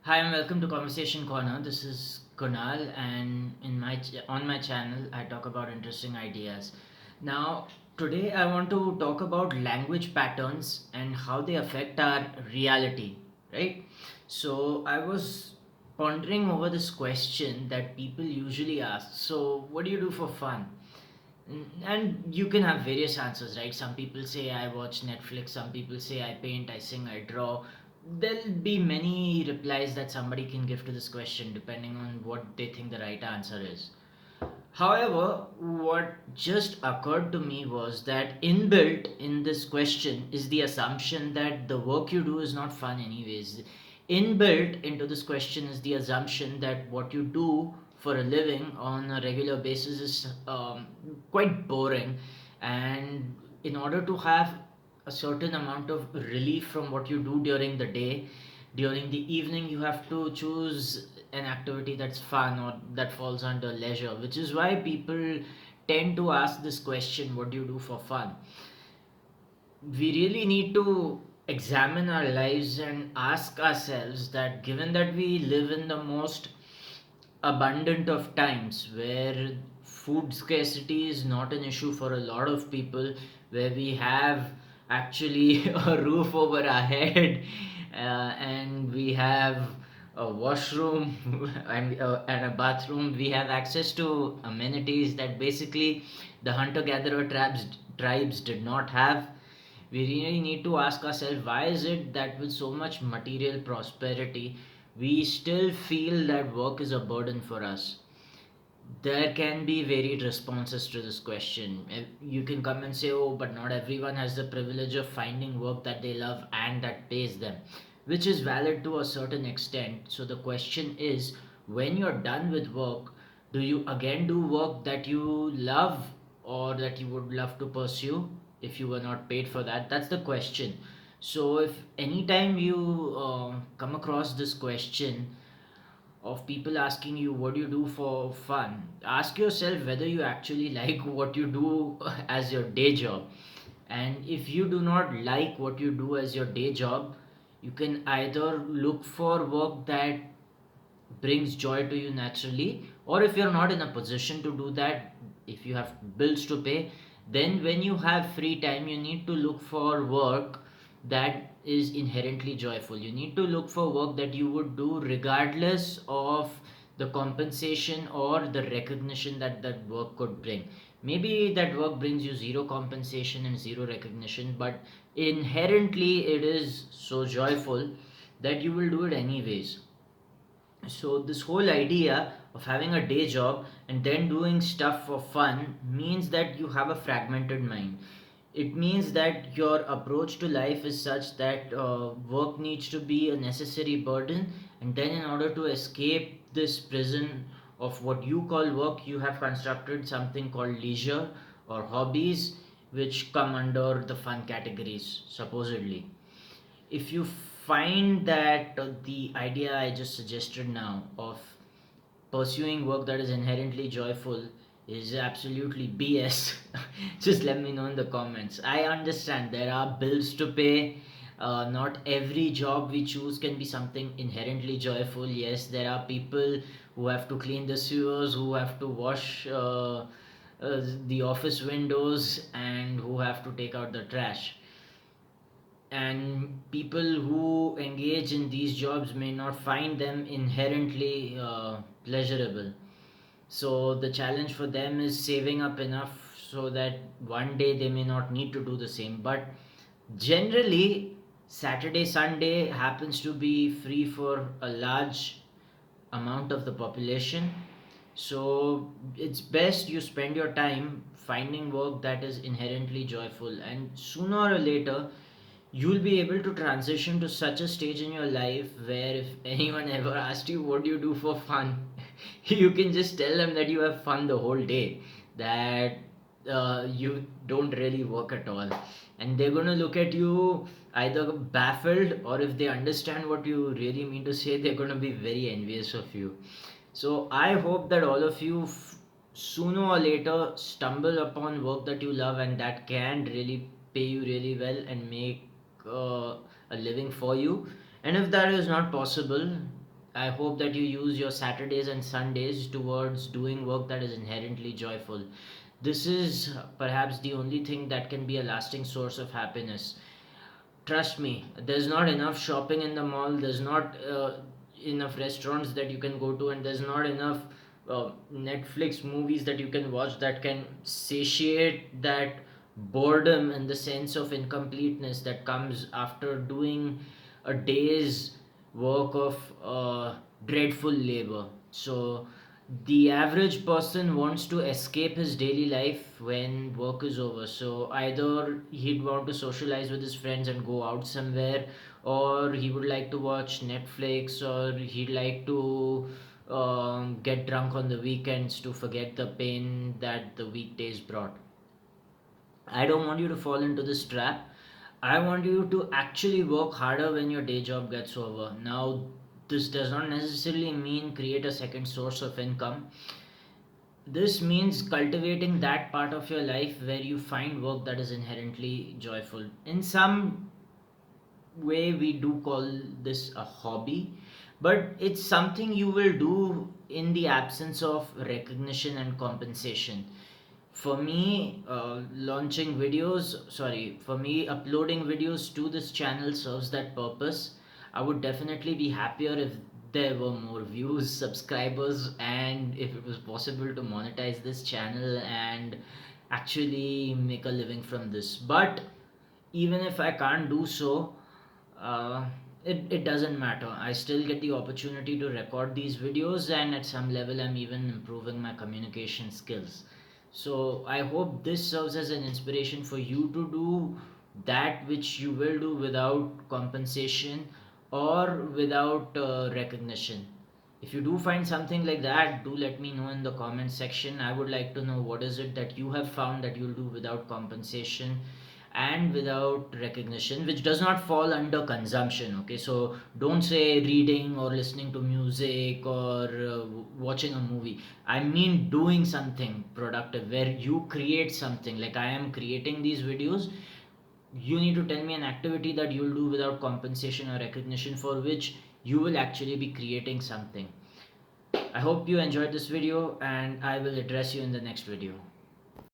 Hi and welcome to Conversation Corner. This is Kunal, and on my channel, I talk about interesting ideas. Now, today I want to talk about language patterns and how they affect our reality, right? So, I was pondering over this question that people usually ask. So, what do you do for fun? And you can have various answers, right? Some people say I watch Netflix, some people say I paint, I sing, I draw. There'll be many replies that somebody can give to this question depending on what they think the right answer is. However, what just occurred to me was that inbuilt in this question is the assumption that the work you do is not fun, anyways. Inbuilt into this question is the assumption that what you do for a living on a regular basis is quite boring, and in order to have a certain amount of relief from what you do during the day, during the evening you have to choose an activity that's fun or that falls under leisure, which is why people tend to ask this question, what do you do for fun? We really need to examine our lives and ask ourselves that, given that we live in the most abundant of times where food scarcity is not an issue for a lot of people, where we have actually a roof over our head, and we have a washroom and a bathroom, we have access to amenities that basically the hunter gatherer tribes did not have. We really need to ask ourselves, why is it that with so much material prosperity we still feel that work is a burden for us? There can be varied responses to this question. You can come and say, oh, but not everyone has the privilege of finding work that they love and that pays them, which is valid to a certain extent. So the question is, when you're done with work, do you again do work that you love or that you would love to pursue if you were not paid for that? That's the question. So if anytime you come across this question of people asking you what do you do for fun, ask yourself whether you actually like what you do as your day job. And if you do not like what you do as your day job, you can either look for work that brings joy to you naturally, or if you're not in a position to do that, if you have bills to pay, then when you have free time you need to look for work that is inherently joyful. You need to look for work that you would do regardless of the compensation or the recognition that that work could bring. Maybe that work brings you zero compensation and zero recognition, but inherently it is so joyful that you will do it anyways. So this whole idea of having a day job and then doing stuff for fun means that you have a fragmented mind. It means that your approach to life is such that work needs to be a necessary burden, and then in order to escape this prison of what you call work, you have constructed something called leisure or hobbies, which come under the fun categories supposedly. If you find that the idea I just suggested now of pursuing work that is inherently joyful is absolutely BS, just let me know in the comments. I understand there are bills to pay. Not every job we choose can be something inherently joyful. Yes, there are people who have to clean the sewers, who have to wash the office windows, and who have to take out the trash. And people who engage in these jobs may not find them inherently pleasurable. So the challenge for them is saving up enough so that one day they may not need to do the same. But generally, Saturday, Sunday happens to be free for a large amount of the population. So it's best you spend your time finding work that is inherently joyful, and sooner or later you'll be able to transition to such a stage in your life where if anyone ever asked you what do you do for fun, you can just tell them that you have fun the whole day, that you don't really work at all, and they're going to look at you either baffled, or if they understand what you really mean to say, they're going to be very envious of you. So I hope that all of you sooner or later stumble upon work that you love and that can really pay you really well and make a living for you. And if that is not possible, I hope that you use your Saturdays and Sundays towards doing work that is inherently joyful. This is perhaps the only thing that can be a lasting source of happiness. Trust me, there's not enough shopping in the mall, there's not enough restaurants that you can go to, and there's not enough Netflix movies that you can watch that can satiate that boredom and the sense of incompleteness that comes after doing a day's work of dreadful labor. So the average person wants to escape his daily life when work is over. So either he'd want to socialize with his friends and go out somewhere, or he would like to watch Netflix, or he'd like to get drunk on the weekends to forget the pain that the weekdays brought. I don't want you to fall into this trap. I want you to actually work harder when your day job gets over. Now, this does not necessarily mean create a second source of income. This means cultivating that part of your life where you find work that is inherently joyful. In some way, we do call this a hobby, but it's something you will do in the absence of recognition and compensation. For me, for me, uploading videos to this channel serves that purpose. I would definitely be happier if there were more views, subscribers, and if it was possible to monetize this channel and actually make a living from this. But even if I can't do so, uh, it doesn't matter. I still get the opportunity to record these videos, and at some level, I'm even improving my communication skills. So, I hope this serves as an inspiration for you to do that which you will do without compensation or without recognition. If you do find something like that, do let me know in the comment section. I would like to know what is it that you have found that you'll do without compensation and without recognition, which does not fall under consumption. Okay, so don't say reading or listening to music or watching a movie. I mean doing something productive where you create something. Like I am creating these videos, you need to tell me an activity that you'll do without compensation or recognition for which you will actually be creating something. I hope you enjoyed this video, and I will address you in the next video.